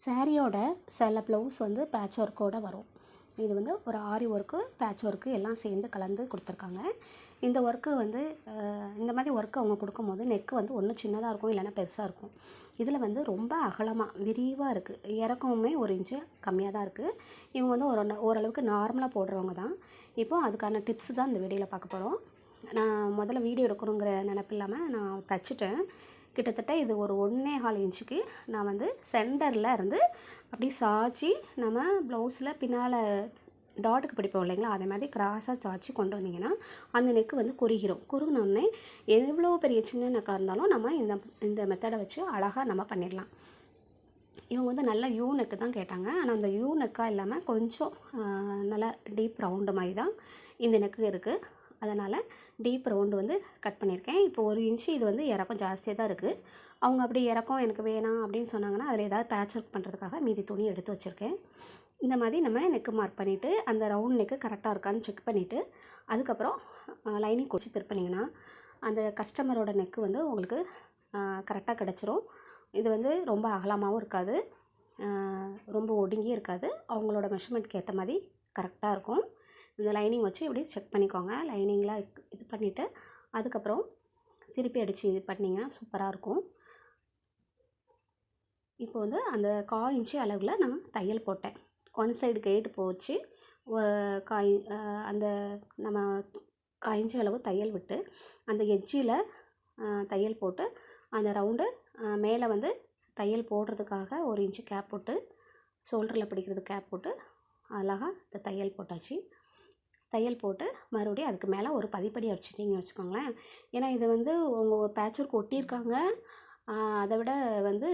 சாரியோட சில ப்ளவுஸ் வந்து பேட்ச் ஒர்க்கோடு வரும். இது வந்து ஒரு ஆரி ஒர்க்கு, பேட்ச் ஒர்க்கு எல்லாம் சேர்ந்து கலந்து கொடுத்துருக்காங்க. இந்த ஒர்க்கு வந்து இந்த மாதிரி ஒர்க்கு அவங்க கொடுக்கும்போது நெக்கு வந்து ஒன்று சின்னதாக இருக்கும், இல்லைன்னா பெருசாக இருக்கும். இதில் வந்து ரொம்ப அகலமாக விரிவாக இருக்குது. இறக்கமுமே 1 இன்ச்சு கம்மியாக தான் இருக்குது. இவங்க வந்து ஓரளவுக்கு நார்மலாக போடுறவங்க தான். இப்போது அதுக்கான டிப்ஸ் தான் இந்த வீடியோவில் பார்க்க போகிறோம். நான் முதல்ல வீடியோ எடுக்கணுங்கிற நினப்பு இல்லாமல் நான் தச்சுட்டேன். கிட்டத்தட்ட இது ஒரு 1.25 இன்ச்சுக்கு நான் வந்து சென்டரில் இருந்து அப்படி சாய்ச்சி நம்ம ப்ளவுஸில் பின்னால் டாட்டுக்கு பிடிப்போம் இல்லைங்களா, அதே மாதிரி கிராஸாக சாய்ச்சி கொண்டு வந்தீங்கன்னா அந்த நெக்கு வந்து குறுகிரும். குறுகினோடனே எவ்வளோ பெரிய சின்ன நெக்காக இருந்தாலும் நம்ம இந்த மெத்தடை வச்சு அழகாக நம்ம பண்ணிடலாம். இவங்க வந்து நல்லா யூ நெக்கு தான் கேட்டாங்க. ஆனால் அந்த யூ நெக்காக இல்லாமல் கொஞ்சம் நல்லா டீப் ரவுண்டு மாதிரி தான் இந்த நெக்கு இருக்குது. அதனால் டீப் ரவுண்டு வந்து கட் பண்ணியிருக்கேன். இப்போ 1 இன்ச்சு இது வந்து இறக்கம் ஜாஸ்தியாக தான் இருக்குது. அவங்க அப்படி இறக்கம் எனக்கு வேணாம் அப்படின்னு சொன்னாங்கன்னா அதில் ஏதாவது பேட்ச் ஒர்க் பண்ணுறதுக்காக மீதி துணி எடுத்து வச்சுருக்கேன். இந்த மாதிரி நம்ம நெக்கு மார்க் பண்ணிவிட்டு அந்த ரவுண்ட் நெக்கு கரெக்டாக இருக்கான்னு செக் பண்ணிவிட்டு அதுக்கப்புறம் லைனிங் குடிச்சு திருப்பினீங்கன்னா அந்த கஸ்டமரோட நெக்கு வந்து உங்களுக்கு கரெக்டாக கிடச்சிரும். இது வந்து ரொம்ப அகலமாகவும் இருக்காது, ரொம்ப ஒடுங்கியும் இருக்காது. அவங்களோட மெஷர்மெண்ட்க்கு ஏற்ற மாதிரி கரெக்டாக இருக்கும். இந்த லைனிங் வச்சு இப்படி செக் பண்ணிக்கோங்க. லைனிங்லாம் இது பண்ணிவிட்டு அதுக்கப்புறம் திருப்பி அடித்து இது பண்ணிங்கன்னா சூப்பராக இருக்கும். இப்போ வந்து அந்த 1/4 இன்ச்சு அளவில் நான் தையல் போட்டேன். ஒன் சைடு கேட்டு போச்சு. ஒரு அந்த நம்ம 1/4 இன்ச்சு அளவு தையல் விட்டு அந்த எட்ஜில் தையல் போட்டு அந்த ரவுண்டு மேலே வந்து தையல் போடுறதுக்காக 1 இன்ச்சு கேப் போட்டு ஷோல்டரில் பிடிக்கிறது கேப் போட்டு அழகாக இந்த தையல் போட்டாச்சு. தையல் போட்டு மறுபடியும் அதுக்கு மேலே ஒரு பதிப்படி அடிச்சிட்டிங்கன்னு வச்சுக்கோங்களேன். ஏன்னா இது வந்து அவங்க ஒரு பேட்ச் ஒர்க் ஒட்டியிருக்காங்க. அதை விட வந்து